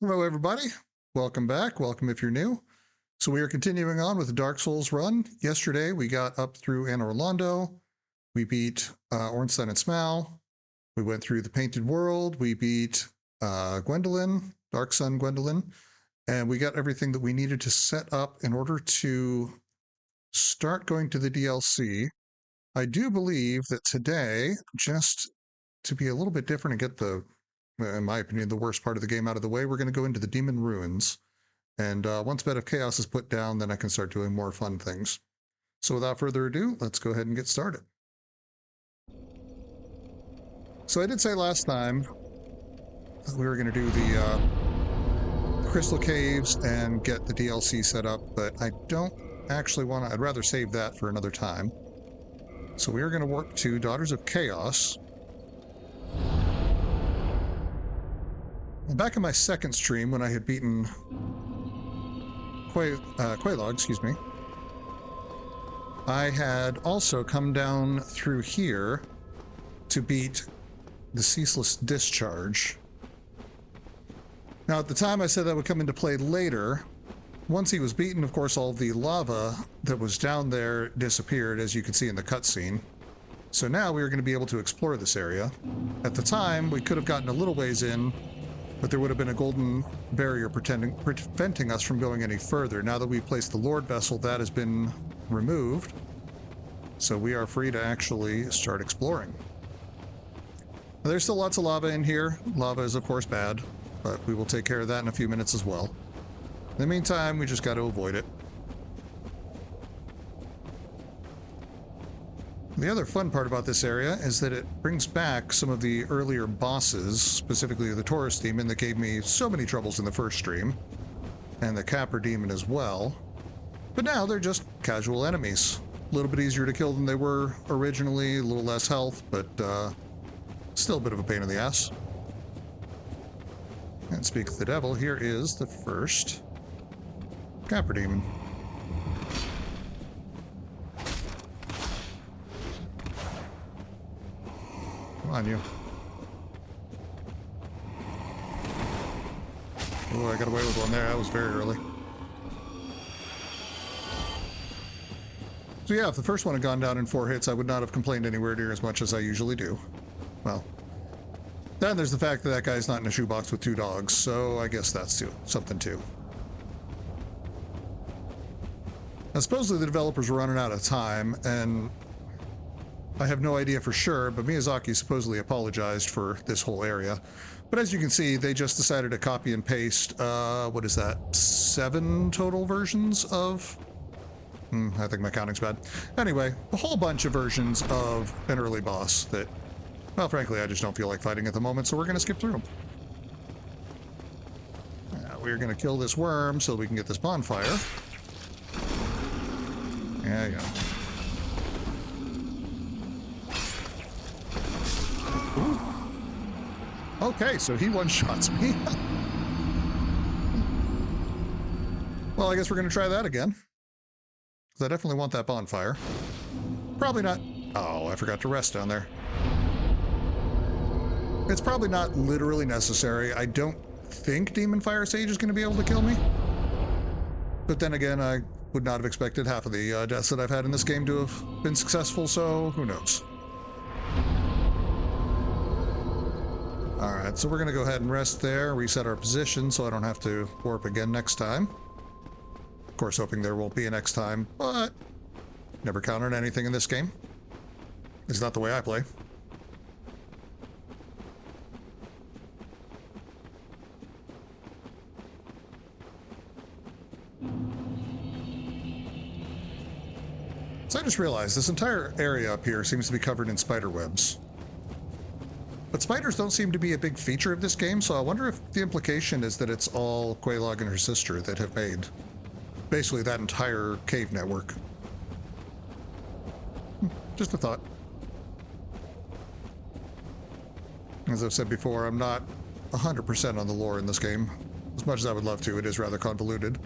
Hello, everybody. Welcome back. Welcome if you're new. So we are continuing on with the Dark Souls run. Yesterday, we got up through Anor Londo. We beat Ornstein and Smaug. We went through the Painted World. We beat Gwendolyn, Dark Sun Gwendolyn. And we got everything that we needed to set up in order to start going to the DLC. I do believe that today, just to be a little bit different and get the, in my opinion, the worst part of the game out of the way, we're going to go into the Demon Ruins. And once Bed of Chaos is put down, then I can start doing more fun things. So without further ado, let's go ahead and get started. So I did say last time that we were going to do the Crystal Caves and get the DLC set up, but I don't actually want to. I'd rather save that for another time. So we are going to work to Daughters of Chaos. Back in my second stream, when I had beaten Quelaag, excuse me, I had also come down through here to beat the Ceaseless Discharge. Now, at the time, I said that would come into play later. Once he was beaten, of course, all the lava that was down there disappeared, as you can see in the cutscene. So now we are going to be able to explore this area. At the time, we could have gotten a little ways in, but there would have been a golden barrier preventing us from going any further. Now that we've placed the Lord Vessel, that has been removed. So we are free to actually start exploring. Now, there's still lots of lava in here. Lava is, of course, bad, but we will take care of that in a few minutes as well. In the meantime, we just got to avoid it. The other fun part about this area is that it brings back some of the earlier bosses, specifically the Taurus Demon that gave me so many troubles in the first stream, and the Capper Demon as well. But now they're just casual enemies. A little bit easier to kill than they were originally, a little less health, but still a bit of a pain in the ass. And speak of the devil, here is the first Capper Demon. On you. Oh, I got away with one there. That was very early. So yeah, if the first one had gone down in 4 hits, I would not have complained anywhere near as much as I usually do. Well, then there's the fact that that guy's not in a shoebox with 2 dogs, so I guess that's something too. Now, supposedly the developers were running out of time, and I have no idea for sure, but Miyazaki supposedly apologized for this whole area. But as you can see, they just decided to copy and paste, what is that, 7 total versions of... I think my counting's bad. Anyway, a whole bunch of versions of an early boss that, well, frankly, I just don't feel like fighting at the moment, so we're going to skip through them. We're going to kill this worm so we can get this bonfire. Yeah, yeah. Ooh. Okay, so he one-shots me. Well, I guess we're going to try that again. Because I definitely want that bonfire. Probably not... Oh, I forgot to rest down there. It's probably not literally necessary. I don't think Demon Fire Sage is going to be able to kill me. But then again, I would not have expected half of the deaths that I've had in this game to have been successful, so who knows. Alright, so we're going to go ahead and rest there, reset our position so I don't have to warp again next time. Of course, hoping there won't be a next time, but never count on anything in this game. It's not the way I play. So I just realized this entire area up here seems to be covered in spider webs. But spiders don't seem to be a big feature of this game, so I wonder if the implication is that it's all Quelaag and her sister that have made basically that entire cave network. Just a thought. As I've said before, I'm not 100% on the lore in this game. As much as I would love to, it is rather convoluted.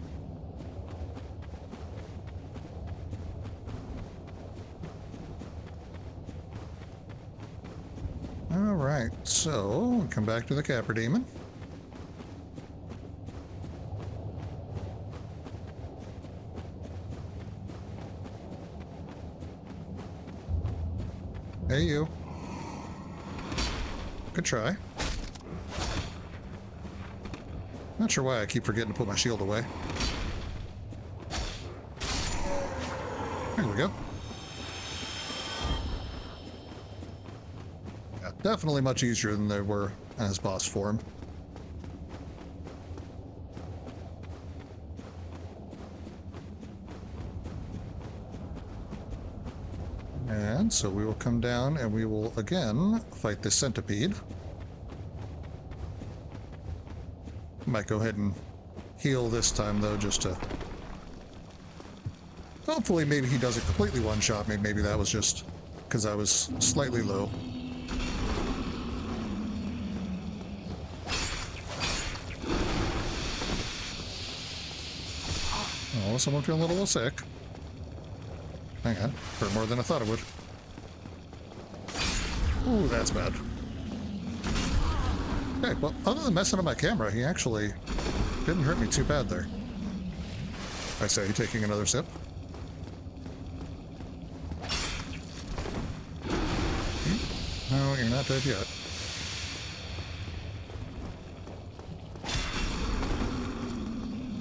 Alright, so come back to the Capper Demon. Hey, you. Good try. Not sure why I keep forgetting to put my shield away. There we go. Yeah, definitely much easier than they were as boss form. And so we will come down and we will again fight this centipede. Might go ahead and heal this time though, just to... Hopefully maybe he doesn't completely one-shot me. Maybe that was just because I was slightly low. Oh, someone feeling a little sick. Hang on, hurt more than I thought it would. Ooh, that's bad. Okay, well, other than messing up my camera, he actually didn't hurt me too bad there. I say, taking another sip. No, you're not dead yet.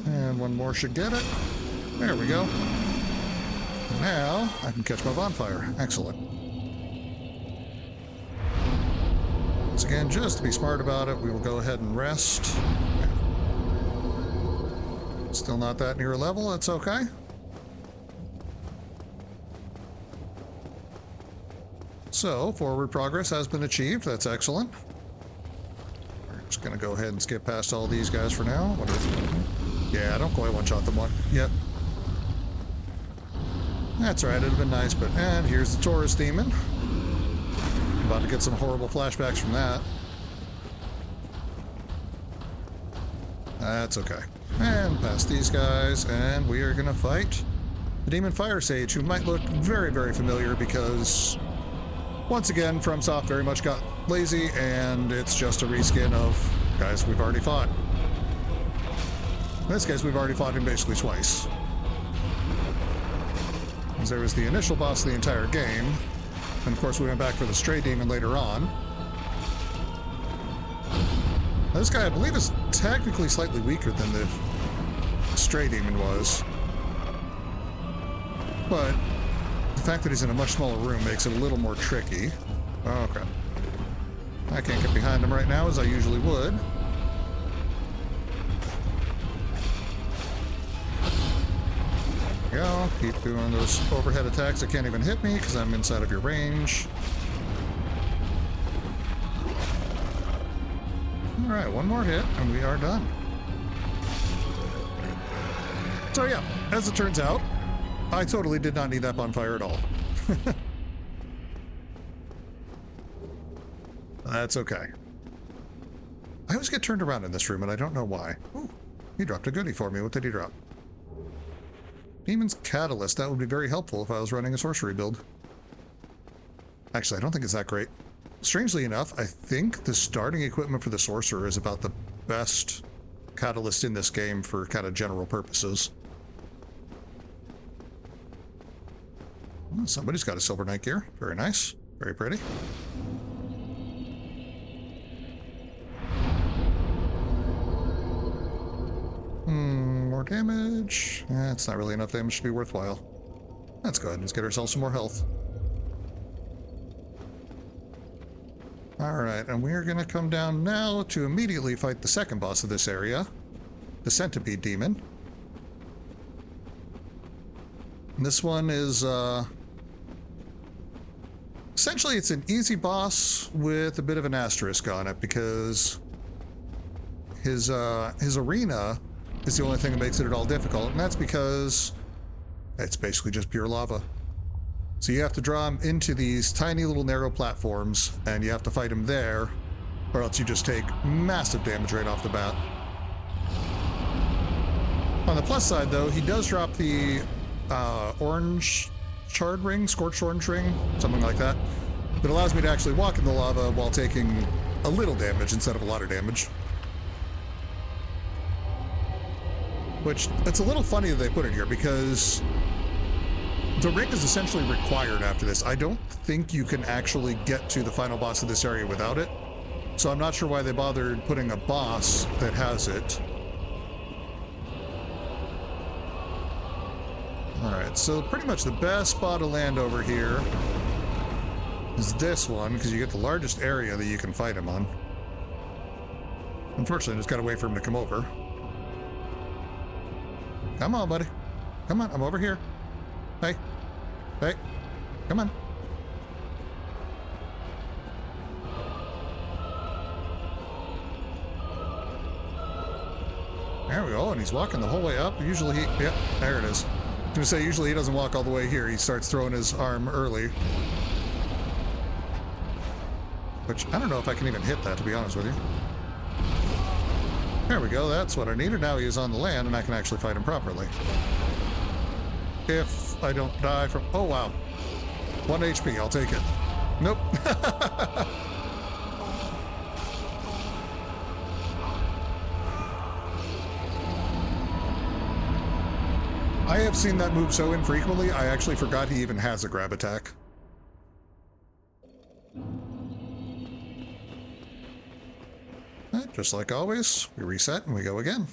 And one more should get it. There we go. Now, I can catch my bonfire. Excellent. Once again, just to be smart about it, we will go ahead and rest. Still not that near a level, that's okay. So, forward progress has been achieved, that's excellent. We're just gonna go ahead and skip past all these guys for now. Yeah, I don't quite one-shot them yet. That's right, it'd have been nice, but... And here's the Taurus demon. About to get some horrible flashbacks from that. That's okay. And past these guys, and we are going to fight the Demon Fire Sage, who might look very, very familiar because, once again, FromSoft very much got lazy, and it's just a reskin of guys we've already fought. In this case, we've already fought him basically twice. There was the initial boss of the entire game, and of course we went back for the Stray Demon later on. Now, this guy, I believe, is technically slightly weaker than the Stray Demon was, but the fact that he's in a much smaller room makes it a little more tricky. Oh crap. I can't get behind him right now as I usually would. Go. Keep doing those overhead attacks that can't even hit me because I'm inside of your range. Alright, one more hit and we are done. So yeah, as it turns out, I totally did not need that bonfire at all. That's okay. I always get turned around in this room and I don't know why. Ooh, he dropped a goodie for me. What did he drop? Demon's Catalyst. That would be very helpful if I was running a sorcery build. Actually, I don't think it's that great. Strangely enough, I think the starting equipment for the sorcerer is about the best catalyst in this game for kind of general purposes. Oh, somebody's got a silver knight gear. Very nice. Very pretty. More damage. That's not really enough damage to be worthwhile. Let's go ahead and just get ourselves some more health. Alright, and we're going to come down now to immediately fight the second boss of this area, the Centipede Demon. And this one is, essentially it's an easy boss with a bit of an asterisk on it because his arena is the only thing that makes it at all difficult, and that's because it's basically just pure lava. So you have to draw him into these tiny little narrow platforms, and you have to fight him there, or else you just take massive damage right off the bat. On the plus side, though, he does drop the orange charred ring, scorched orange ring, something like that, that allows me to actually walk in the lava while taking a little damage instead of a lot of damage. Which, it's a little funny that they put it here, because The ring is essentially required after this. I don't think you can actually get to the final boss of this area without it. So I'm not sure why they bothered putting a boss that has it. Alright, so pretty much the best spot to land over here is this one, because you get the largest area that you can fight him on. Unfortunately, I just gotta wait for him to come over. Come on, buddy. Come on, I'm over here. Hey. Hey. Come on. There we go, and he's walking the whole way up. Usually he... Yep, there it is. I was gonna say, usually he doesn't walk all the way here. He starts throwing his arm early. Which, I don't know if I can even hit that, to be honest with you. There we go, that's what I needed. Now he is on the land, and I can actually fight him properly. If I don't die from... Oh, wow. 1 HP, I'll take it. Nope. I have seen that move so infrequently, I actually forgot he even has a grab attack. Just like always, we reset and we go again.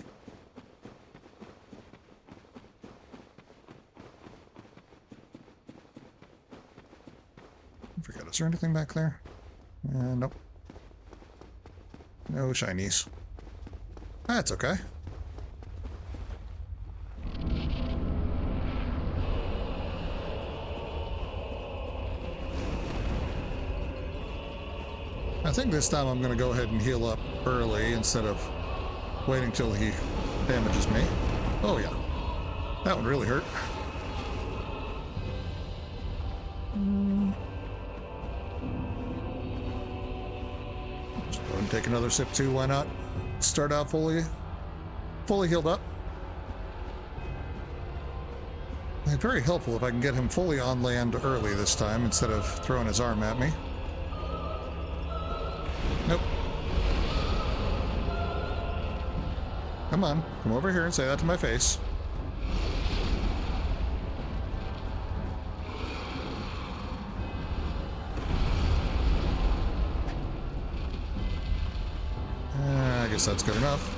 I forgot, is there anything back there? Nope. No shinies. That's okay. I think this time I'm going to go ahead and heal up early instead of waiting till he damages me. Oh yeah, that one really hurt. Just go ahead and take another sip too, why not? Start out fully healed up. It's very helpful if I can get him fully on land early this time instead of throwing his arm at me. Nope. Come on, come over here and say that to my face. I guess that's good enough.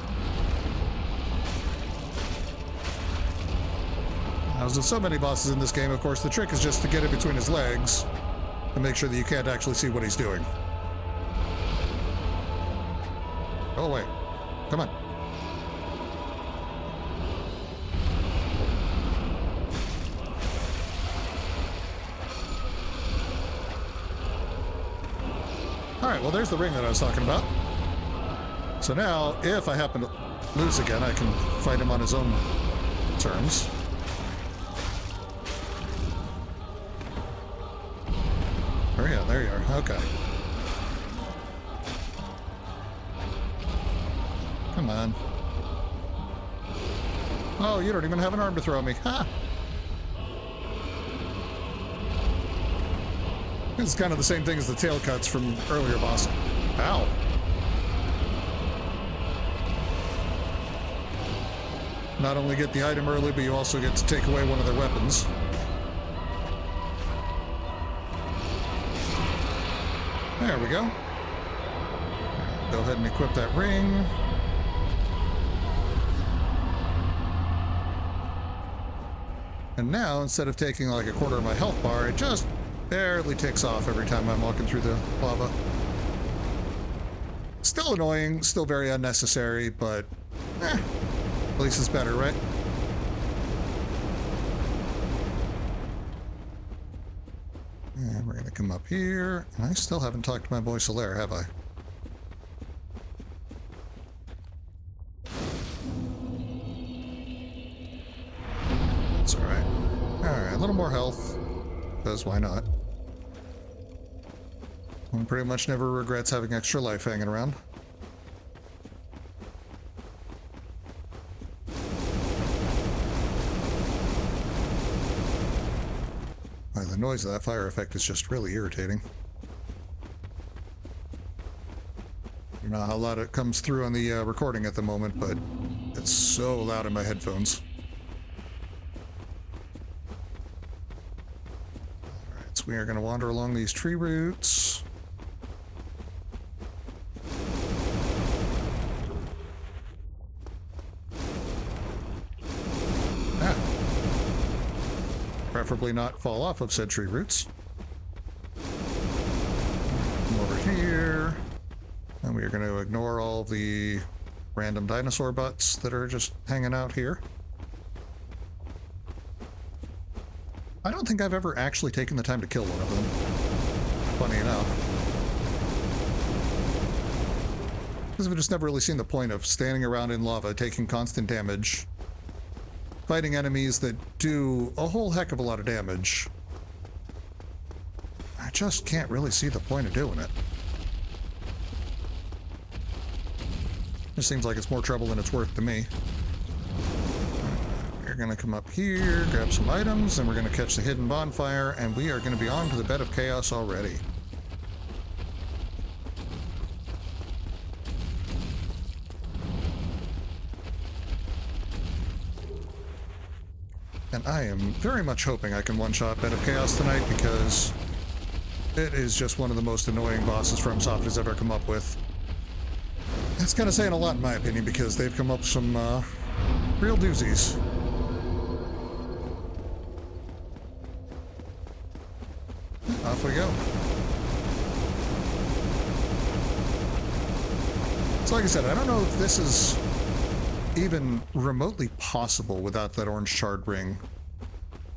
As with so many bosses in this game, of course, the trick is just to get it between his legs and make sure that you can't actually see what he's doing. Go away. Come on. Alright, well there's the ring that I was talking about. So now, if I happen to lose again, I can fight him on his own terms. Oh yeah, there you are. Okay. Come on. Oh, you don't even have an arm to throw at me. Ha! This is kind of the same thing as the tail cuts from earlier boss. Ow. Not only get the item early, but you also get to take away one of their weapons. There we go. Go ahead and equip that ring. And now, instead of taking like a quarter of my health bar, it just barely ticks off every time I'm walking through the lava. Still annoying, still very unnecessary, but at least it's better, right? And we're gonna come up here. And I still haven't talked to my boy Solaire, have I? It's alright. Alright, a little more health. Because why not? One pretty much never regrets having extra life hanging around. The noise of that fire effect is just really irritating. I don't know how loud it comes through on the recording at the moment, but it's so loud in my headphones. is we are going to wander along these tree roots. Preferably not fall off of said tree roots. Come over here. And we are going to ignore all of the random dinosaur butts that are just hanging out here. I don't think I've ever actually taken the time to kill one of them. Funny enough. Because I've just never really seen the point of standing around in lava, taking constant damage, fighting enemies that do a whole heck of a lot of damage. I just can't really see the point of doing it. It seems like it's more trouble than it's worth to me. We're going to come up here, grab some items, and we're going to catch the hidden bonfire, and we are going to be on to the bed of chaos already. And I am very much hoping I can one-shot Bed of Chaos tonight, because it is just one of the most annoying bosses FromSoft has ever come up with. That's kind of saying a lot in my opinion, because they've come up with some real doozies. Off we go. So like I said, I don't know if this is even remotely possible without that orange charred ring,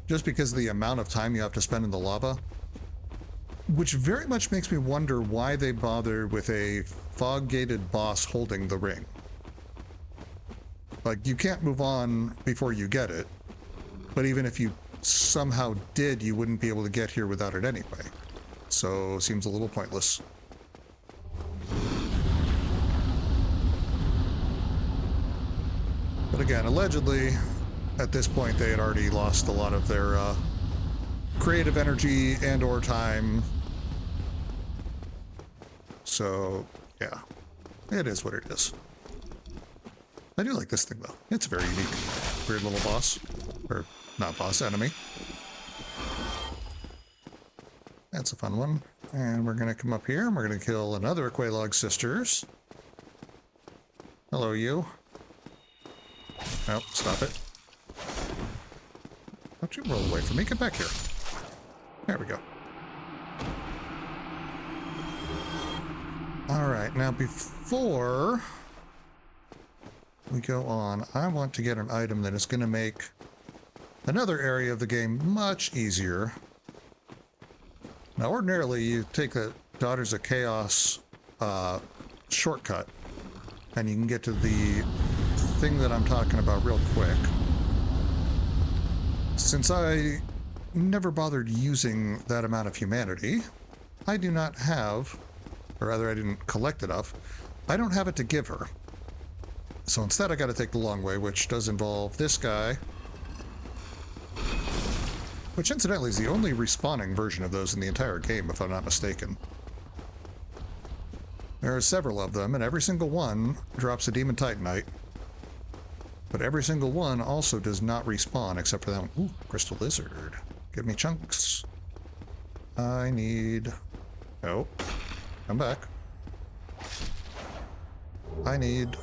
just because of the amount of time you have to spend in the lava, which very much makes me wonder why they bother with a fog-gated boss holding the ring. Like, you can't move on before you get it, but even if you somehow did, you wouldn't be able to get here without it anyway. So, seems a little pointless. But again, allegedly, at this point, they had already lost a lot of their creative energy and or time. So, yeah, it is what it is. I do like this thing, though. It's a very unique, weird little boss. Or, not boss, enemy. That's a fun one. And we're going to come up here, and we're going to kill another Quelaag Sisters. Hello, you. Nope, stop it. Don't you roll away from me. Get back here. There we go. Alright, now before we go on, I want to get an item that is going to make another area of the game much easier. Now, ordinarily, you take the Daughters of Chaos shortcut, and you can get to the thing that I'm talking about real quick. Since I never bothered using that amount of humanity, I do not have, or rather I didn't collect enough, I don't have it to give her. So instead I gotta take the long way, which does involve this guy, which incidentally is the only respawning version of those in the entire game, if I'm not mistaken. There are several of them, and every single one drops a Demon Titanite. But every single one also does not respawn, except for that one. Ooh, Crystal Lizard. Give me chunks. I need... Oh. Come back. I need...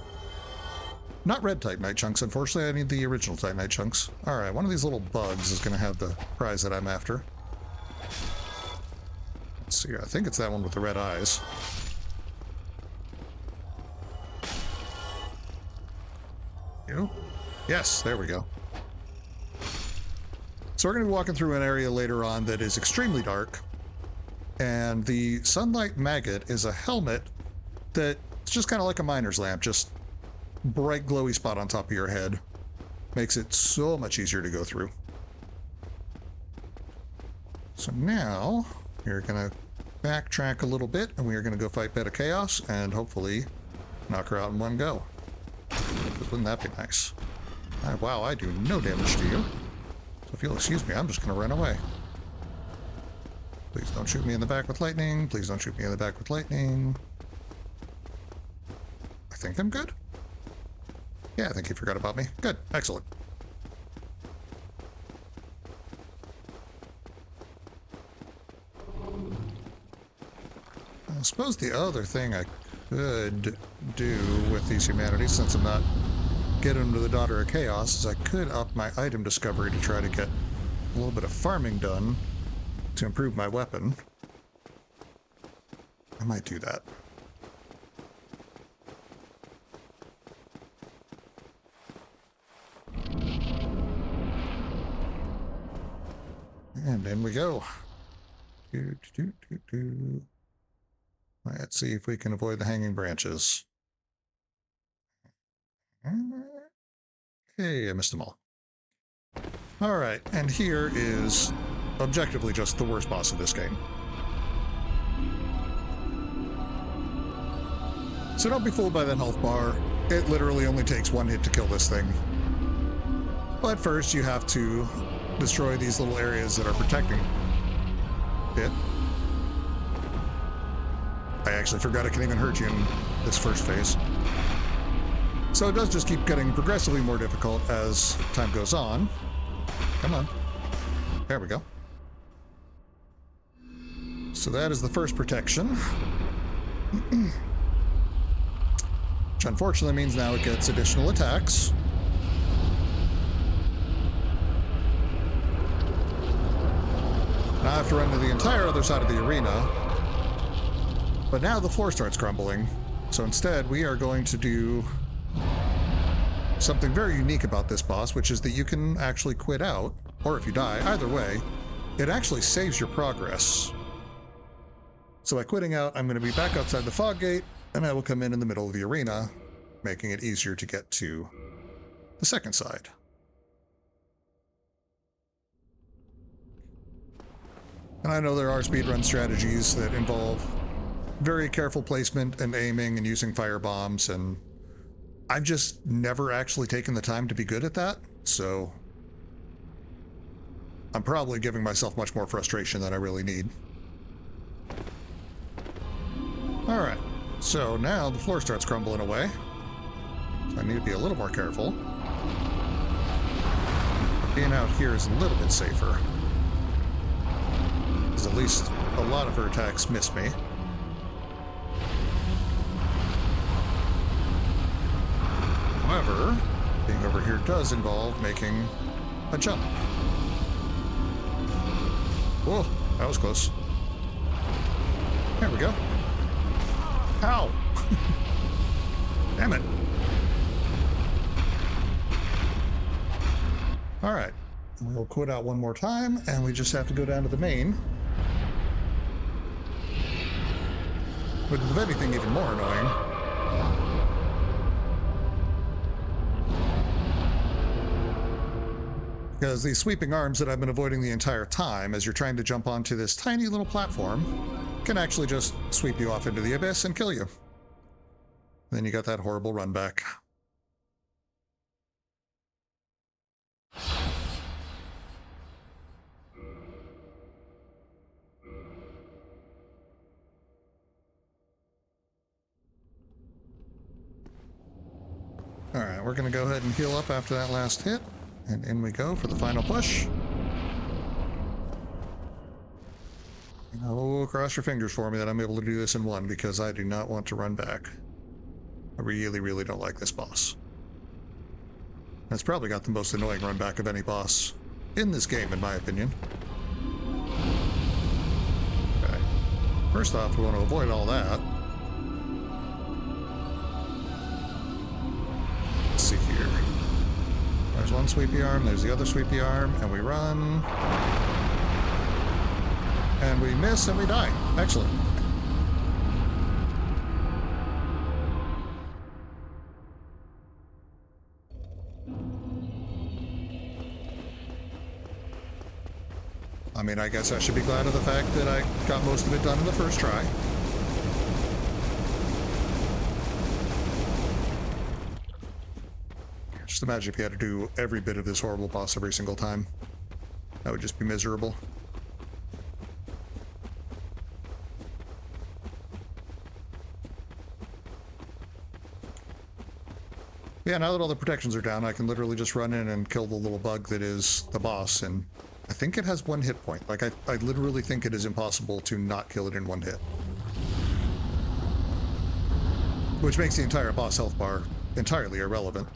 Not red Titanite chunks, unfortunately. I need the original Titanite chunks. Alright, one of these little bugs is going to have the prize that I'm after. Let's see, I think it's that one with the red eyes. You? Yes, there we go. So we're going to be walking through an area later on that is extremely dark, and the sunlight maggot is a helmet that's just kind of like a miner's lamp, just bright glowy spot on top of your head. Makes it so much easier to go through. So now we're going to backtrack a little bit, and we are going to go fight Bed of Chaos and hopefully knock her out in one go. Wouldn't that be nice? Wow, I do no damage to you. So if you'll excuse me, I'm just going to run away. Please don't shoot me in the back with lightning. Please don't shoot me in the back with lightning. I think I'm good. Yeah, I think you forgot about me. Good. Excellent. suppose the other thing I could do with these humanities, since I'm not getting them to the Daughter of Chaos, is I could up my item discovery to try to get a little bit of farming done to improve my weapon. I might do that. And in we go. Let's see if we can avoid the hanging branches. Okay, I missed them all. Alright, and here is objectively just the worst boss of this game. So don't be fooled by that health bar. It literally only takes one hit to kill this thing. But first you have to destroy these little areas that are protecting it. I actually forgot it can even hurt you in this first phase. So it does just keep getting progressively more difficult as time goes on. Come on. There we go. So that is the first protection. Which unfortunately means now it gets additional attacks. Now I have to run to the entire other side of the arena. But now the floor starts crumbling. So instead we are going to do something very unique about this boss, which is that you can actually quit out, or if you die, either way, it actually saves your progress. So by quitting out, I'm going to be back outside the fog gate, and I will come in the middle of the arena, making it easier to get to the second side. And I know there are speedrun strategies that involve very careful placement and aiming and using fire bombs, and I've just never actually taken the time to be good at that, so I'm probably giving myself much more frustration than I really need. Alright, so now the floor starts crumbling away, so I need to be a little more careful. Being out here is a little bit safer, because at least a lot of her attacks miss me. However, being over here does involve making a jump. Whoa, that was close. There we go. Ow! Damn it. Alright, we'll quit out one more time, and we just have to go down to the main. But if anything even more annoying, because these sweeping arms that I've been avoiding the entire time as you're trying to jump onto this tiny little platform can actually just sweep you off into the abyss and kill you. Then you got that horrible run back. Alright, we're going to go ahead and heal up after that last hit. And in we go for the final push. Oh, cross your fingers for me that I'm able to do this in one, because I do not want to run back. I really, really don't like this boss. It's probably got the most annoying run back of any boss in this game, in my opinion. Okay. First off, we want to avoid all that. Let's see here. There's one sweepy arm, there's the other sweepy arm, and we run. And we miss and we die. Excellent. I mean, I guess I should be glad of the fact that I got most of it done in the first try. Just imagine if you had to do every bit of this horrible boss every single time. That would just be miserable. Yeah, now that all the protections are down, I can literally just run in and kill the little bug that is the boss, and I think it has one hit point. Like, I literally think it is impossible to not kill it in one hit. which makes the entire boss health bar entirely irrelevant.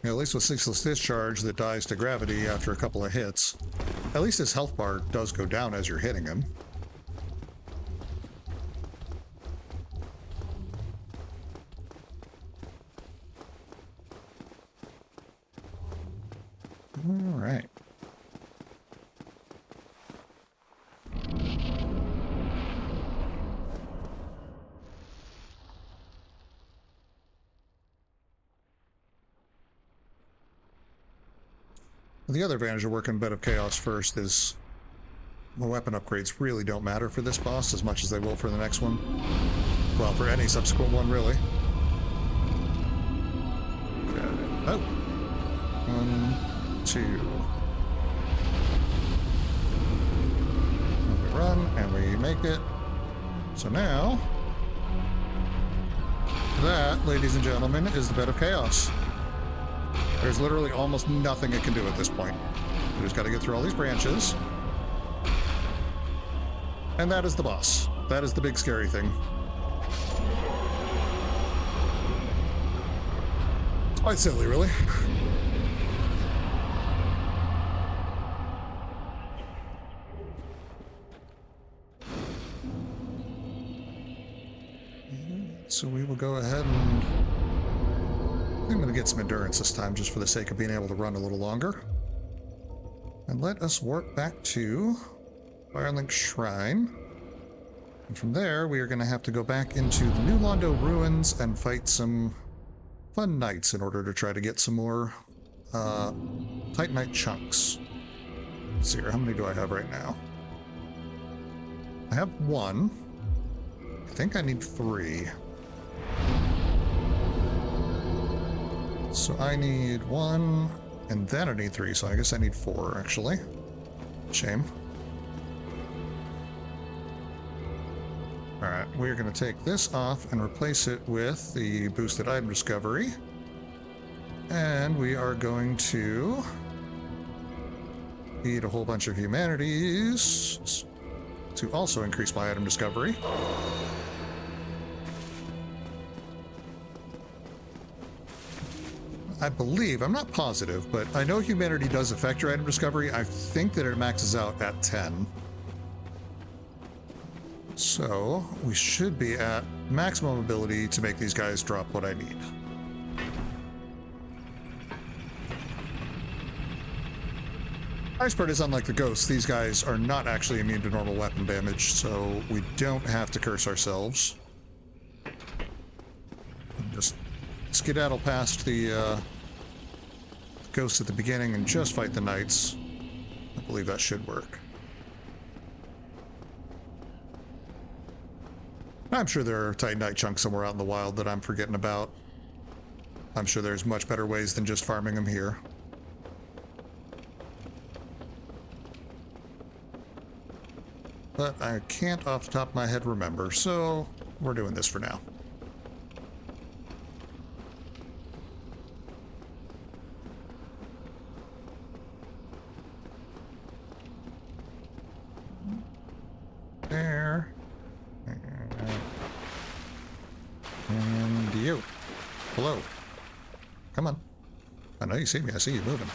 Yeah, at least with Ceaseless Discharge that dies to gravity after a couple of hits, at least his health bar does go down as you're hitting him. All right. The other advantage of working Bed of Chaos first is the weapon upgrades really don't matter for this boss as much as they will for the next one. Well, for any subsequent one, really. Okay. Oh. 1, 2. We run, and we make it. So now, that, ladies and gentlemen, is the Bed of Chaos. There's literally almost nothing it can do at this point. We just got to get through all these branches. And that is the boss. That is the big scary thing. Quite silly, really. So we will go ahead and... I'm going to get some endurance this time, just for the sake of being able to run a little longer. And let us warp back to Firelink Shrine. And from there, we are going to have to go back into the New Londo Ruins and fight some fun knights in order to try to get some more Titanite chunks. Let's see here, how many do I have right now? I have 1. I think I need 3. So I need 1, and then I need 3, so I guess I need 4, actually. Shame. Alright, we're going to take this off and replace it with the boosted item discovery. And we are going to eat a whole bunch of humanities to also increase my item discovery. I believe, I'm not positive, but I know humanity does affect your item discovery. I think that it maxes out at 10. So we should be at maximum ability to make these guys drop what I need. Nice part is, unlike the ghosts, these guys are not actually immune to normal weapon damage, so we don't have to curse ourselves. Just skedaddle past the ghosts at the beginning and just fight the knights. I believe that should work. I'm sure there are Titanite chunks somewhere out in the wild that I'm forgetting about. I'm sure there's much better ways than just farming them here. But I can't off the top of my head remember, so we're doing this for now. There. And you. Hello. Come on. I know you see me. I see you moving.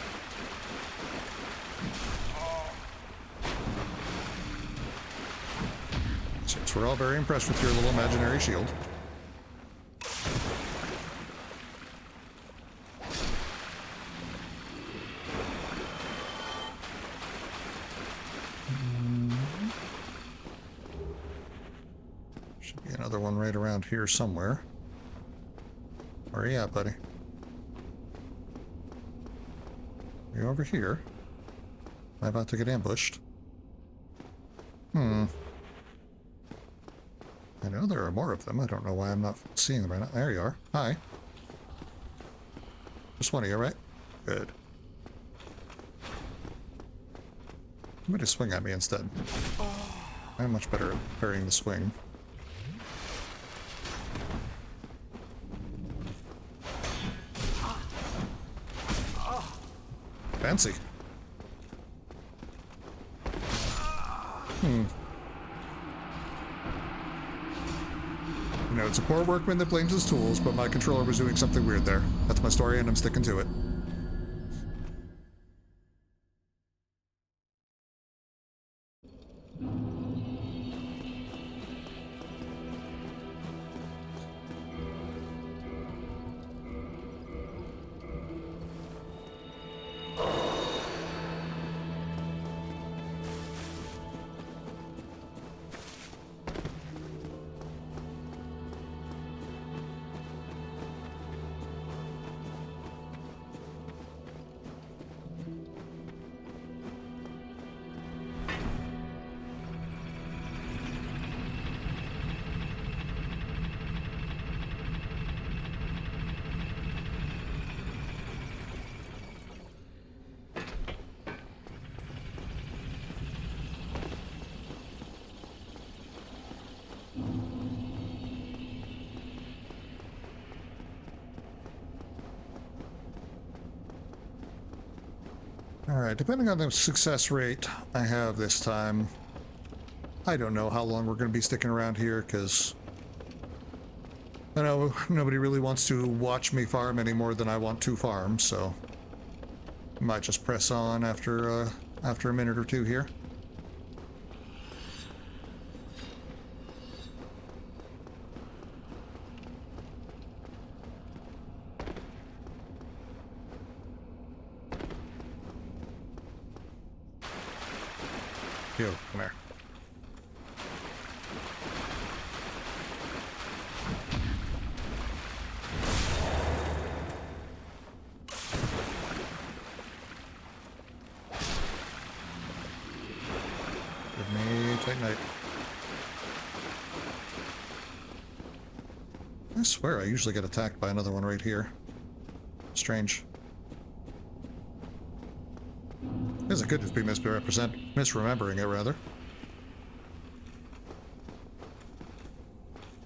Since we're all very impressed with your little imaginary shield. Should be another one right around here somewhere. Where are you at, buddy? Are you over here? Am I about to get ambushed? I know there are more of them. I don't know why I'm not seeing them right now. There you are. Hi. Just one of you, right? Good. Somebody swing at me instead. I'm much better at parrying the swing. Fancy. You know, it's a poor workman that blames his tools, but my controller was doing something weird there. That's my story, and I'm sticking to it. Alright, depending on the success rate I have this time, I don't know how long we're going to be sticking around here, because I know nobody really wants to watch me farm any more than I want to farm, so I might just press on after a minute or two here. Yo, come here. Give me Titanite. I swear I usually get attacked by another one right here. Strange. I guess I could just be misremembering it, rather.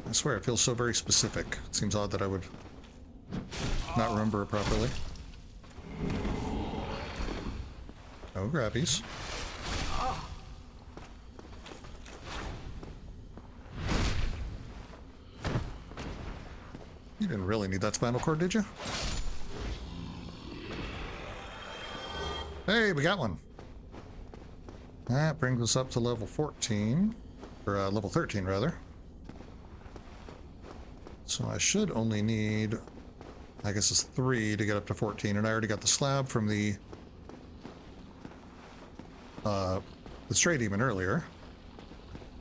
I swear it feels so very specific. It seems odd that I would not remember it properly. Oh, grabbies. You didn't really need that spinal cord, did you? Hey, we got one. That brings us up to level 14, or level 13 rather. So I should only need, I guess it's 3 to get up to 14, and I already got the slab from the stray demon earlier.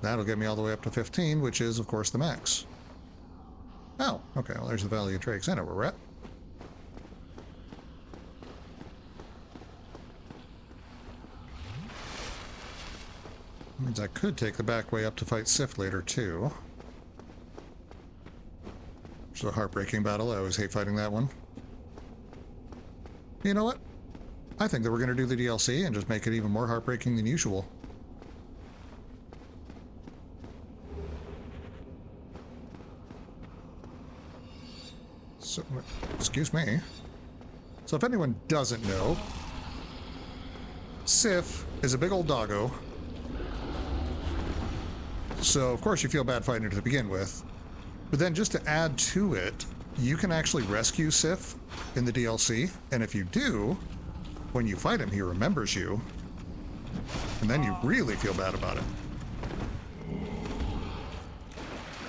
That'll get me all the way up to 15, which is of course the max. Oh, okay, well there's the Valley of Drakes. I know where we're at. Means I could take the back way up to fight Seath later, too. It's a heartbreaking battle. I always hate fighting that one. You know what? I think that we're going to do the DLC and just make it even more heartbreaking than usual. So, excuse me. So if anyone doesn't know, Seath is a big old doggo. So, of course, you feel bad fighting it to begin with. But then just to add to it, you can actually rescue Seath in the DLC. And if you do, when you fight him, he remembers you. And then you really feel bad about it.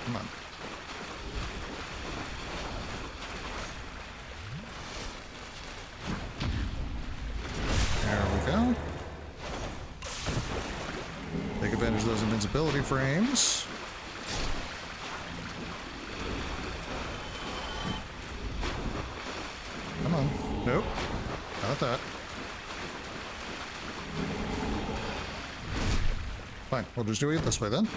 Come on. There we go. Take advantage of those invincibility frames. Come on. Nope. Not that. Fine. We'll just do it this way then.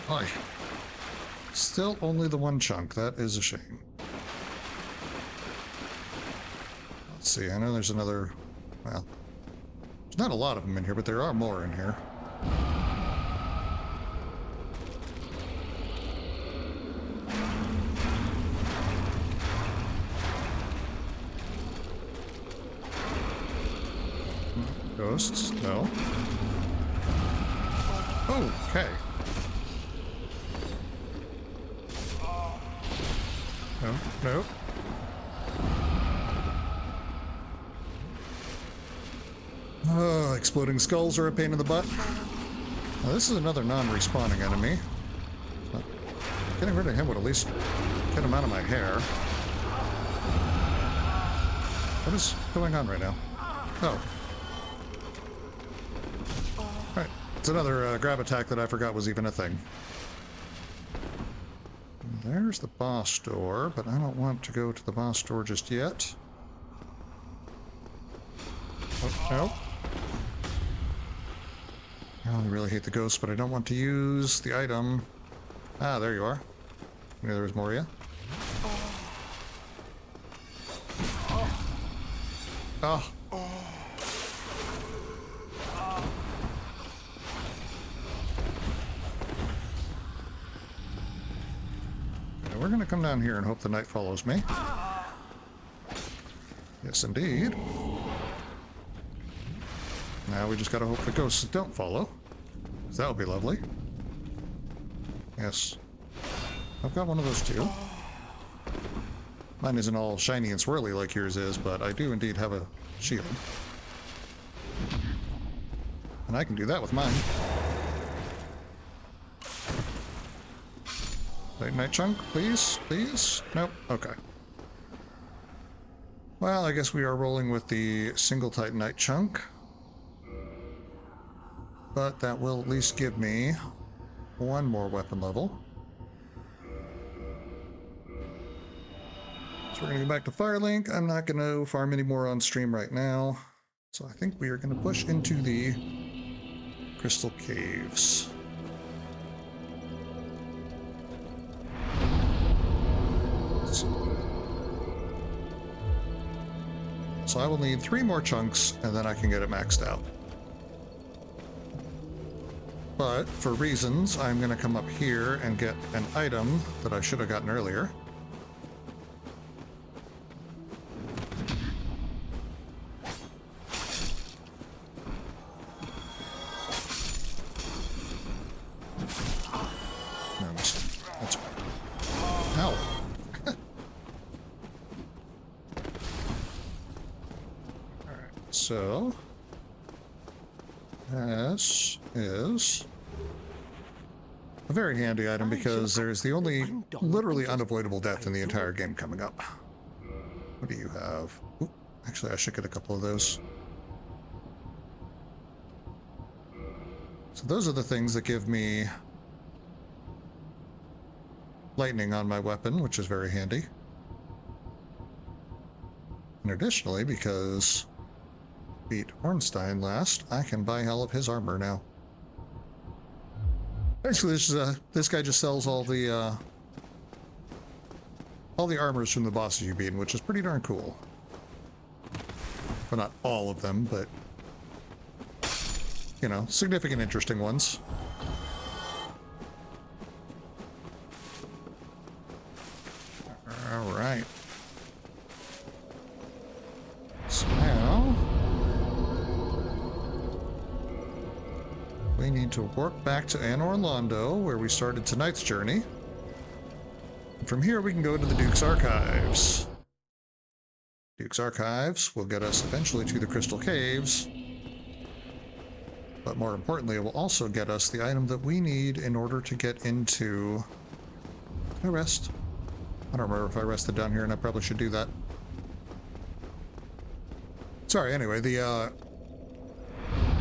Hi. Still only the one chunk. That is a shame. Let's see, I know there's another, well, there's not a lot of them in here, but there are more in here. Ghosts? No. Okay. No, no. Oh, exploding skulls are a pain in the butt. Now, this is another non-respawning enemy. So getting rid of him would at least get him out of my hair. What is going on right now? Oh. Right. It's another grab attack that I forgot was even a thing. There's the boss door, but I don't want to go to the boss door just yet. Oh, no. Oh, I really hate the ghosts, but I don't want to use the item. Ah, there you are. I knew there was more of you. Oh. Okay, we're gonna come down here and hope the night follows me. Yes, indeed. Now we just gotta hope the ghosts don't follow. That would be lovely. Yes. I've got one of those too. Mine isn't all shiny and swirly like yours is, but I do indeed have a shield. And I can do that with mine. Night chunk, please? Please? Nope. Okay. Well, I guess we are rolling with the single Titanite chunk. But that will at least give me one more weapon level. So we're going to go back to Firelink. I'm not going to farm any more on stream right now. So I think we are going to push into the Crystal Caves. So I will need 3 more chunks and then I can get it maxed out. But for reasons, I'm going to come up here and get an item that I should have gotten earlier. No, that's ow. Alright, so this is a very handy item because there's the only literally unavoidable death in the entire game coming up. What do you have? Ooh, actually, I should get a couple of those. So those are the things that give me lightning on my weapon, which is very handy. And additionally, because beat Ornstein last, I can buy hell of his armor now. Actually, this guy just sells all the armors from the bosses you beat, which is pretty darn cool. Well, not all of them, but you know, significant, interesting ones. All right. So now we need to work back to Anor Londo, where we started tonight's journey. And from here, we can go to the Duke's Archives. Duke's Archives will get us eventually to the Crystal Caves. But more importantly, it will also get us the item that we need in order to get into... Can I rest? I don't remember if I rested down here, and I probably should do that. Sorry, anyway,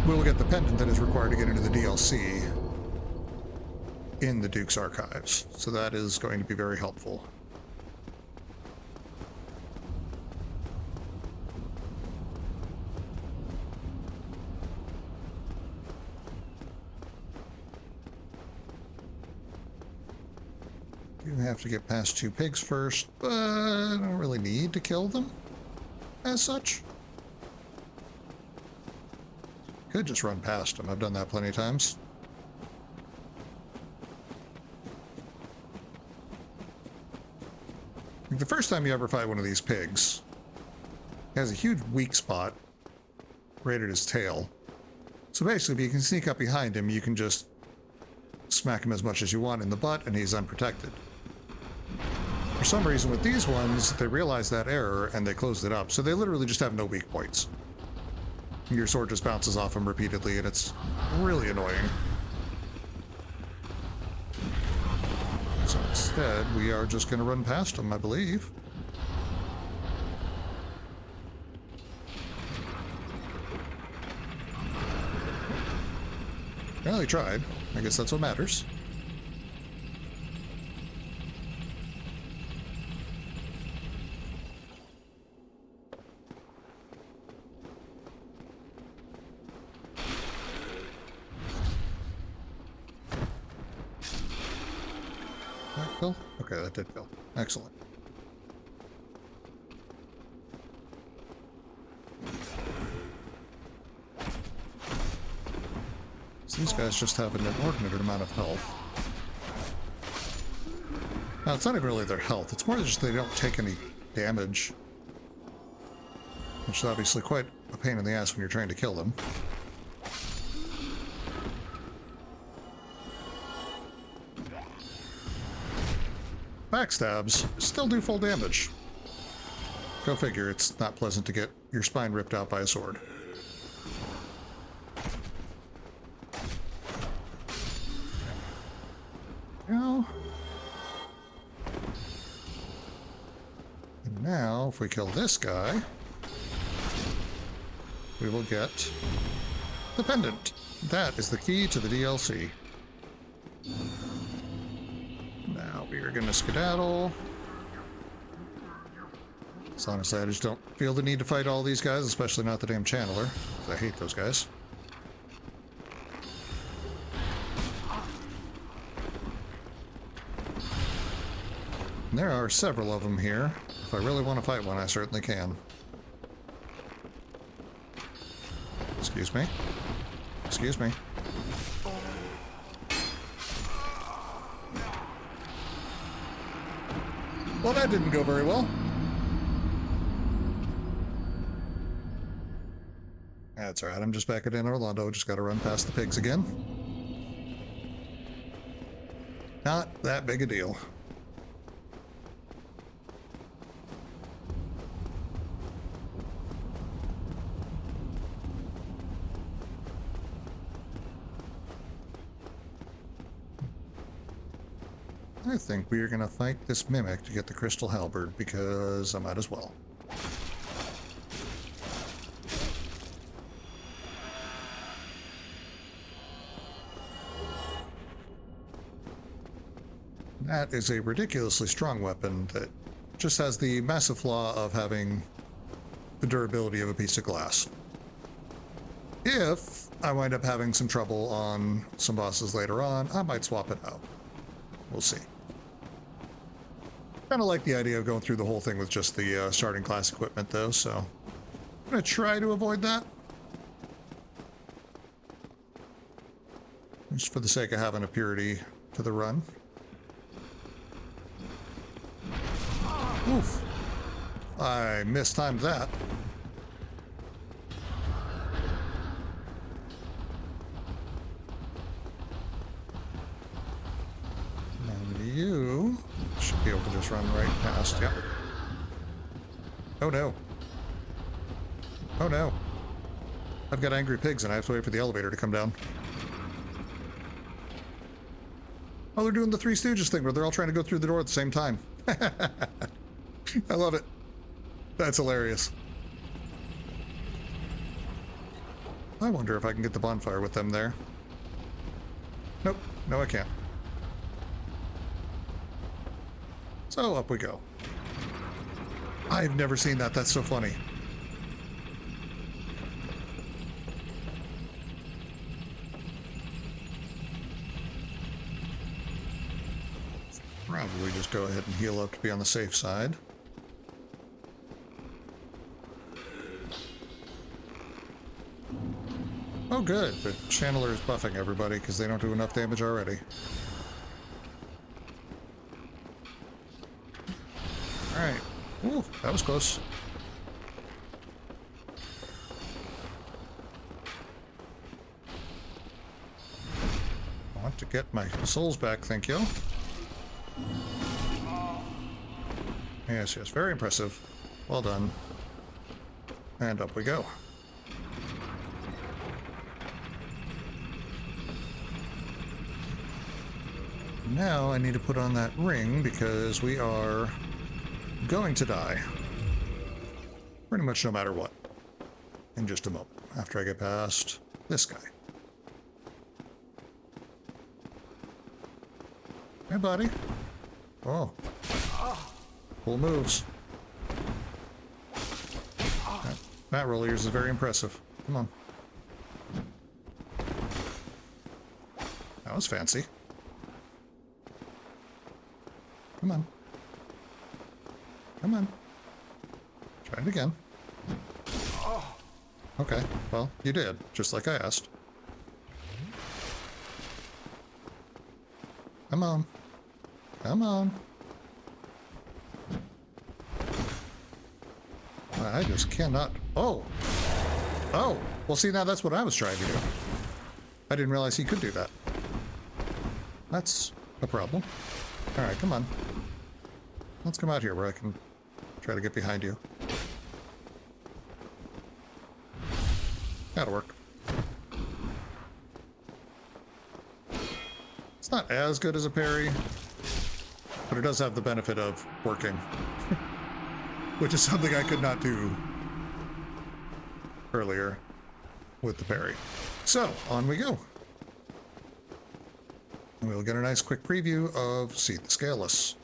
we'll get the pendant that is required to get into the DLC in the Duke's Archives. So that is going to be very helpful. You have to get past 2 pigs first, but I don't really need to kill them as such. Could just run past them. I've done that plenty of times. Like the first time you ever fight one of these pigs, it has a huge weak spot right at his tail. So basically, if you can sneak up behind him, you can just smack him as much as you want in the butt, and he's unprotected. For some reason, with these ones, they realized that error, and they closed it up. So they literally just have no weak points. Your sword just bounces off them repeatedly, and it's really annoying. So instead, we are just going to run past them, I believe. Well, he tried. I guess that's what matters. That kill? Okay, that did kill. Excellent. These guys just have an inordinate amount of health. Now, it's not even really their health. It's more just they don't take any damage. Which is obviously quite a pain in the ass when you're trying to kill them. Backstabs still do full damage. Go figure, it's not pleasant to get your spine ripped out by a sword. Now, and now, if we kill this guy, we will get the pendant. That is the key to the DLC. Now we are going to skedaddle. So honestly, I just don't feel the need to fight all these guys, especially not the damn channeler, because I hate those guys. There are several of them here. If I really want to fight one, I certainly can. Excuse me. Excuse me. Well, that didn't go very well. That's alright, I'm just back at Inn Orlando. Just gotta run past the pigs again. Not that big a deal. I think we are going to fight this mimic to get the crystal halberd, because I might as well. That is a ridiculously strong weapon that just has the massive flaw of having the durability of a piece of glass. If I wind up having some trouble on some bosses later on, I might swap it out. We'll see. Kind of like the idea of going through the whole thing with just the starting class equipment, though, so I'm going to try to avoid that. Just for the sake of having a purity to the run. Oof. I mistimed that. And you should be able to just run right past. Yep. Oh no. Oh no. I've got angry pigs and I have to wait for the elevator to come down. Oh, they're doing the Three Stooges thing where they're all trying to go through the door at the same time. I love it. That's hilarious. I wonder if I can get the bonfire with them there. Nope. No, I can't. So up we go. I've never seen that. That's so funny. Probably just go ahead and heal up to be on the safe side. Oh good, the channeler is buffing everybody because they don't do enough damage already. Alright. Ooh, that was close. Have to get my souls back, thank you. Yes, yes, very impressive. Well done. And up we go. Now I need to put on that ring because we are going to die. Pretty much no matter what. In just a moment, after I get past this guy. Hey, buddy. Oh. Cool moves. That roll of yours is very impressive. Come on. That was fancy. Come on. Come on. Try it again. Okay, well, you did, just like I asked. Come on. Come on. I just cannot... Oh! Oh! Well, see, now that's what I was trying to do. I didn't realize he could do that. That's a problem. Alright, come on. Let's come out here where I can try to get behind you. That'll work. It's not as good as a parry, but it does have the benefit of working. Which is something I could not do earlier with the parry. So, on we go. And we'll get a nice quick preview of Seath the Scaleless.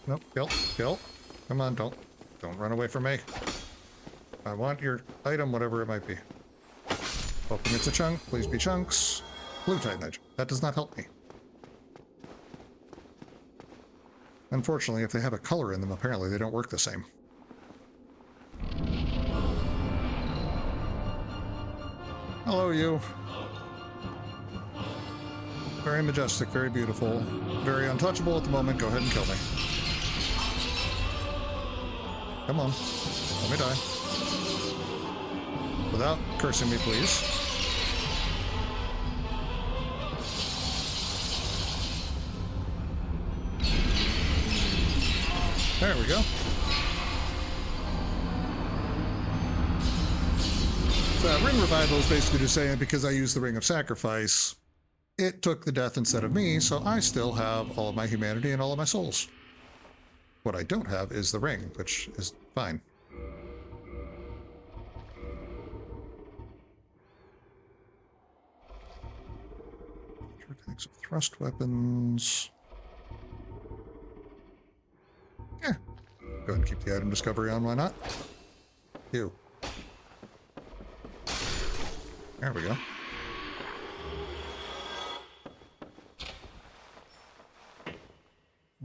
Nope, kill. Come on, don't run away from me. I want your item, whatever it might be. Hoping it's a chunk, please be chunks. Blue Titan Edge. That does not help me. Unfortunately, if they have a color in them, apparently they don't work the same. Hello, you. Very majestic, very beautiful, very untouchable at the moment. Go ahead and kill me. Come on. Let me die. Without cursing me, please. There we go. So Ring Revival is basically just saying because I used the Ring of Sacrifice, it took the death instead of me, so I still have all of my humanity and all of my souls. What I don't have is the ring, which is fine. Tanks of thrust weapons. Yeah. Go ahead and keep the item discovery on, why not? You. There we go.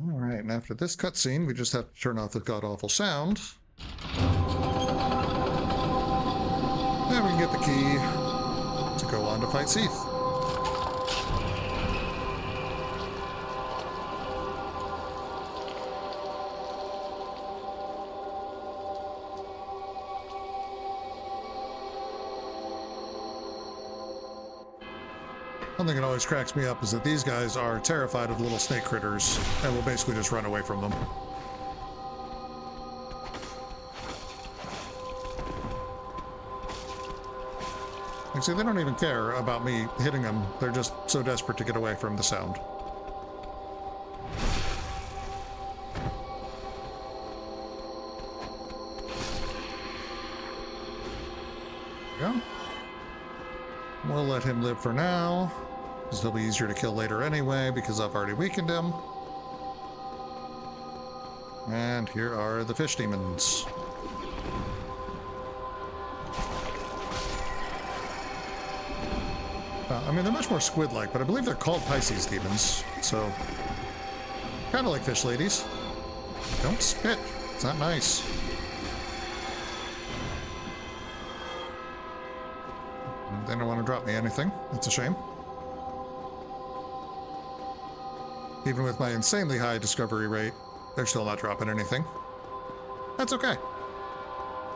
Alright, and after this cutscene, we just have to turn off the god-awful sound. And we can get the key to go on to fight Seath. Something that always cracks me up is that these guys are terrified of little snake critters and will basically just run away from them. Like, see, they don't even care about me hitting them. They're just so desperate to get away from the sound. There we go. We'll let him live for now, because he'll be easier to kill later anyway, because I've already weakened him. And here are the fish demons. I mean, they're much more squid-like, but I believe they're called Pisces demons, so... kind of like fish ladies. Don't spit. It's not nice. They don't want to drop me anything. That's a shame. Even with my insanely high discovery rate, they're still not dropping anything. That's okay.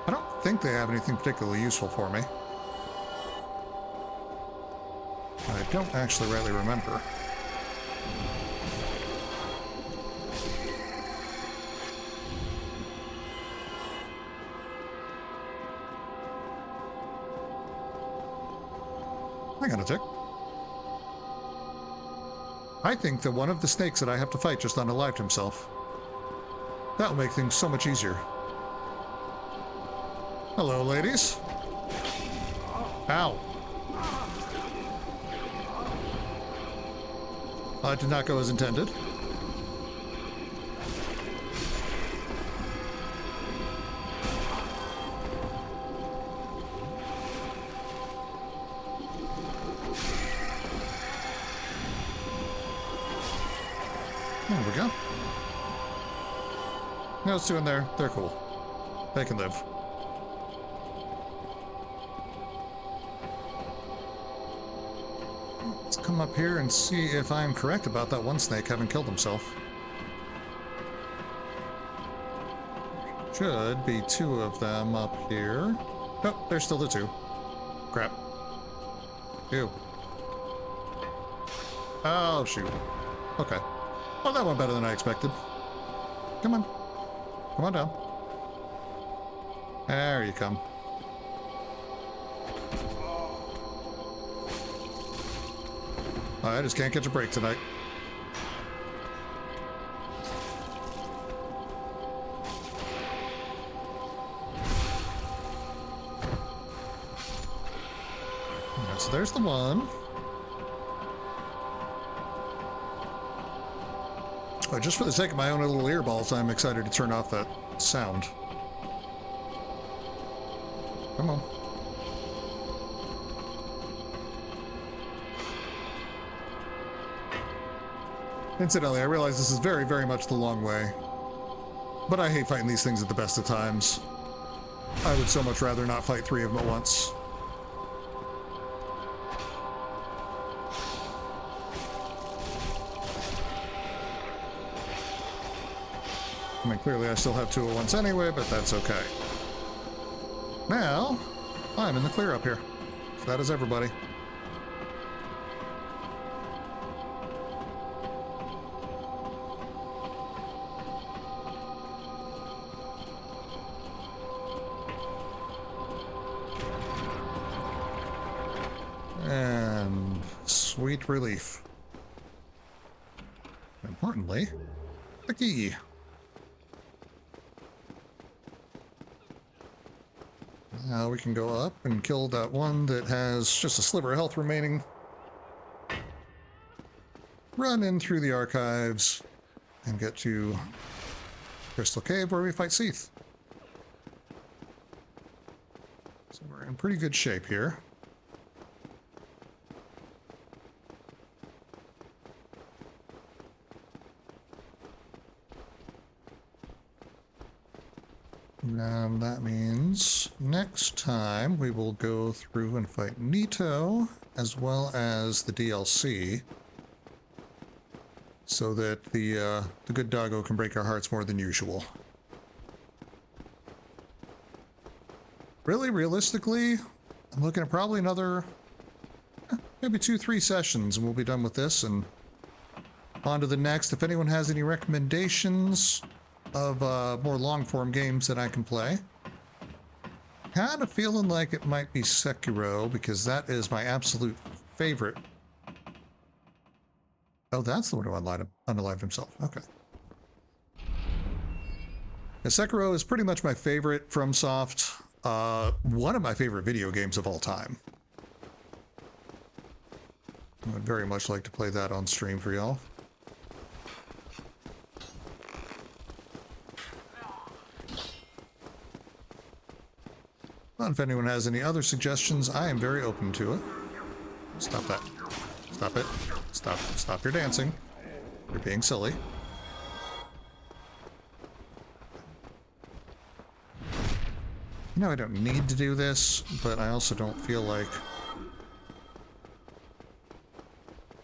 I don't think they have anything particularly useful for me. I don't actually rightly remember. Hang on a tick. I think that one of the snakes that I have to fight just unalived himself. That'll make things so much easier. Hello, ladies. Ow. Did not go as intended. There we go. Those two in there, they're cool. They can live. Let's come up here and see if I'm correct about that one snake having killed himself. Should be two of them up here. Oh, there's still the two. Crap. Ew. Oh, shoot. Okay. Well, that went better than I expected. Come on. Come on down. There you come. I just can't catch a break tonight. Alright, so there's the one. Oh, just for the sake of my own little earballs, I'm excited to turn off that sound. Come on. Incidentally, I realize this is very, very much the long way. But I hate fighting these things at the best of times. I would so much rather not fight three of them at once. I mean, clearly I still have two at once anyway, but that's okay. Now, I'm in the clear up here. So that is everybody. And sweet relief. Importantly, the key. Now we can go up and kill that one that has just a sliver of health remaining. Run in through the archives and get to Crystal Cave where we fight Seath. So we're in pretty good shape here. And that means next time we will go through and fight Nito as well as the DLC, so that the good doggo can break our hearts more than usual. Really, realistically, I'm looking at probably another maybe 2-3 sessions and we'll be done with this and on to the next. If anyone has any recommendations of more long-form games that I can play. Kind of feeling like it might be Sekiro, because that is my absolute favorite. Oh, that's the one who unalived himself. Okay. Now, Sekiro is pretty much my favorite FromSoft. One of my favorite video games of all time. I would very much like to play that on stream for y'all. Well, if anyone has any other suggestions, I am very open to it. Stop that. Stop it. Stop your dancing. You're being silly. You know, I don't need to do this, but I also don't feel like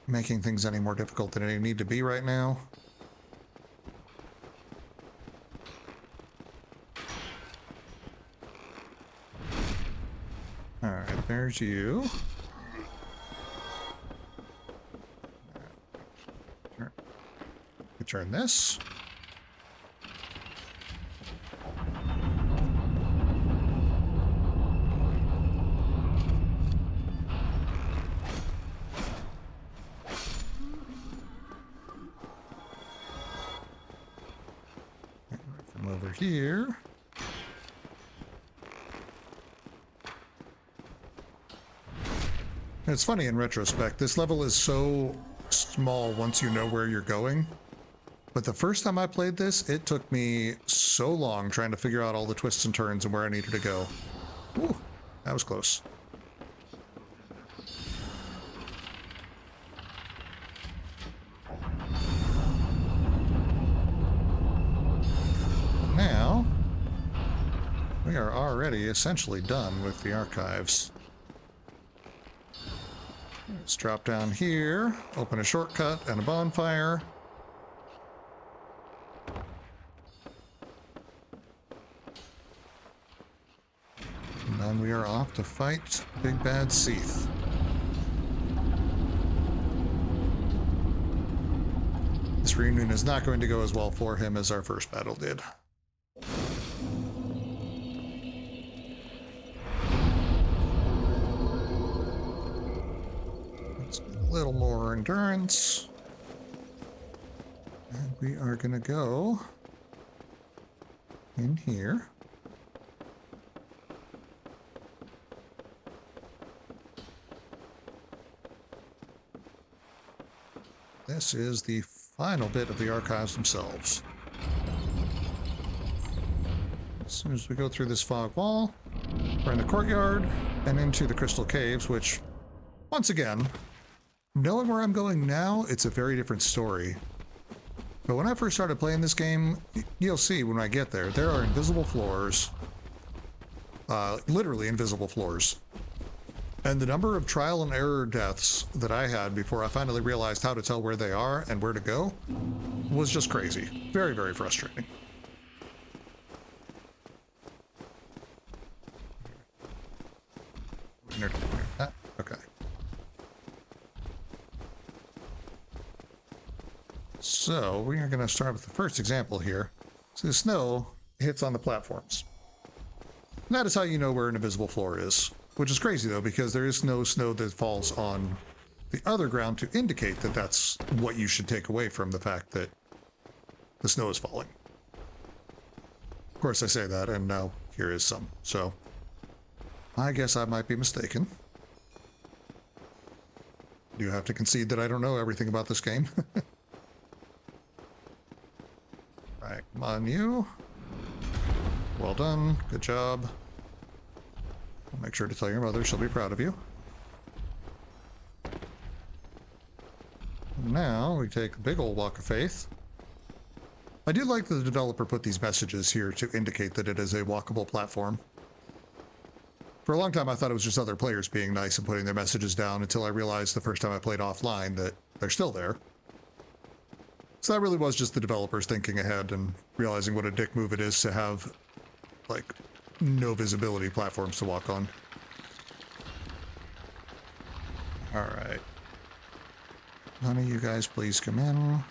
making things any more difficult than they need to be right now. There's you. Turn this. From over here. It's funny in retrospect, this level is so small once you know where you're going. But the first time I played this, it took me so long trying to figure out all the twists and turns and where I needed to go. Ooh, that was close. Now, we are already essentially done with the archives. Let's drop down here, open a shortcut and a bonfire. And then we are off to fight Big Bad Seath. This reunion is not going to go as well for him as our first battle did. Let's get a little more endurance. And we are going to go in here. This is the final bit of the archives themselves. As soon as we go through this fog wall, we're in the courtyard and into the crystal caves, which, once again, knowing where I'm going now, it's a very different story. But when I first started playing this game, you'll see when I get there, there are invisible floors. Literally invisible floors. And the number of trial and error deaths that I had before I finally realized how to tell where they are and where to go was just crazy. Very, very frustrating. Okay. So we are going to start with the first example here. So the snow hits on the platforms. And that is how you know where an invisible floor is. Which is crazy, though, because there is no snow that falls on the other ground to indicate that that's what you should take away from the fact that the snow is falling. Of course, I say that, and now here is some. So, I guess I might be mistaken. I do have to concede that I don't know everything about this game. Right, come on, you. Well done. Good job. I'll make sure to tell your mother, she'll be proud of you. Now we take a big old walk of faith. I do like that the developer put these messages here to indicate that it is a walkable platform. For a long time I thought it was just other players being nice and putting their messages down until I realized the first time I played offline that they're still there. So that really was just the developers thinking ahead and realizing what a dick move it is to have, like, no visibility platforms to walk on. Alright. None of you guys please come in.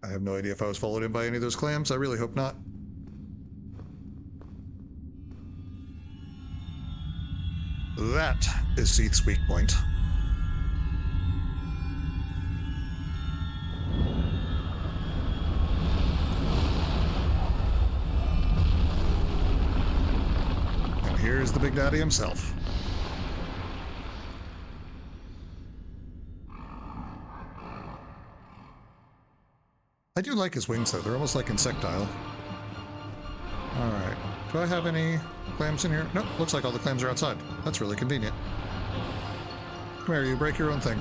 I have no idea if I was followed in by any of those clams. I really hope not. That is Seath's weak point. Here's the Big Daddy himself. I do like his wings, though. They're almost like insectile. Alright. Do I have any clams in here? Nope. Looks like all the clams are outside. That's really convenient. Come here, you break your own thing.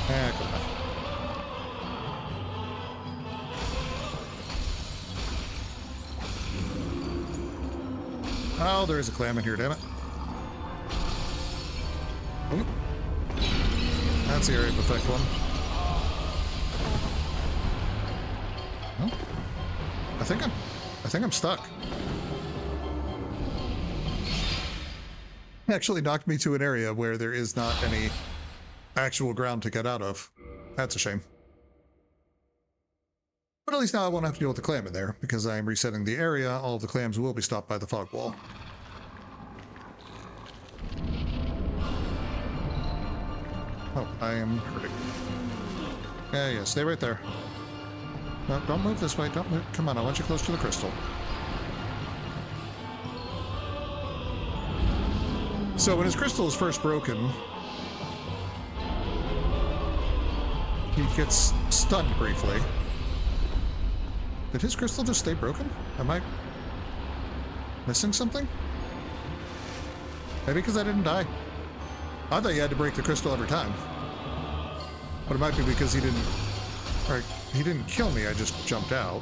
Ah, good enough. Oh, there is a clam in here, damn it. Ooh. That's the area of effect one. Well, I think I'm stuck. It actually knocked me to an area where there is not any actual ground to get out of. That's a shame. But at least now I won't have to deal with the clam in there, because I am resetting the area. All of the clams will be stopped by the fog wall. Oh, I am hurting. Yeah, stay right there. No, don't move this way. Don't move. Come on, I want you close to the crystal. So when his crystal is first broken, he gets stunned briefly. Did his crystal just stay broken? Am I missing something? Maybe because I didn't die. I thought you had to break the crystal every time. But it might be because he didn't... Or he didn't kill me, I just jumped out.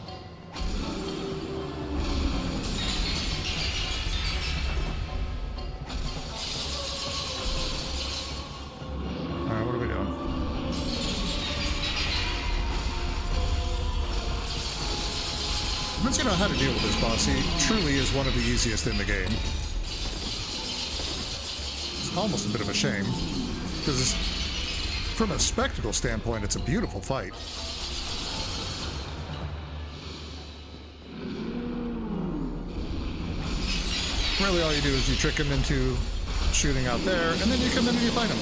Alright, what are we doing? Once you know how to deal with this boss, he truly is one of the easiest in the game. It's almost a bit of a shame, because from a spectacle standpoint, it's a beautiful fight. Really all you do is you trick him into shooting out there, and then you come in and you fight him.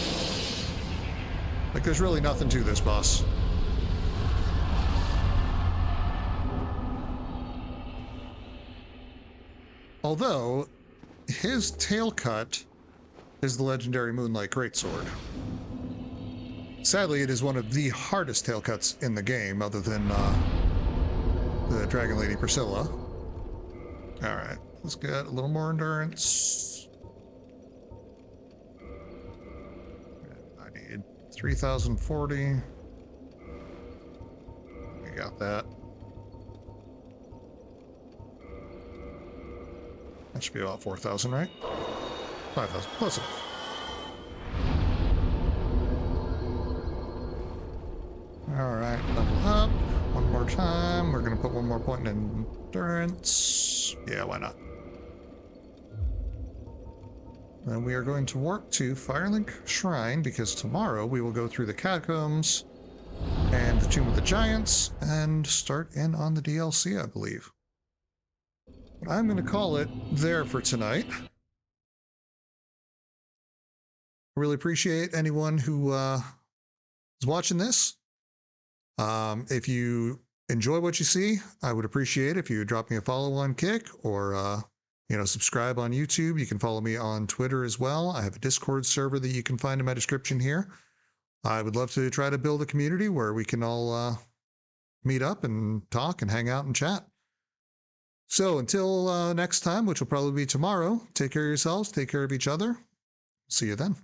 Like, there's really nothing to this boss. Although, his tail cut is the legendary Moonlight Greatsword. Sadly, it is one of the hardest tail cuts in the game, other than the Dragon Lady Priscilla. Alright, let's get a little more endurance. I need 3,040. We got that. That should be about 4,000, right? 5,000. Close enough. Alright, level up. One more time. We're going to put one more point in endurance. Yeah, why not? Then we are going to warp to Firelink Shrine, because tomorrow we will go through the Catacombs and the Tomb of the Giants and start in on the DLC, I believe. I'm going to call it there for tonight. I really appreciate anyone who is watching this. If you enjoy what you see, I would appreciate if you would drop me a follow on Kick, or subscribe on YouTube. You can follow me on Twitter as well. I have a Discord server that you can find in my description here. I would love to try to build a community where we can all meet up and talk and hang out and chat. So until next time, which will probably be tomorrow, take care of yourselves, take care of each other. See you then.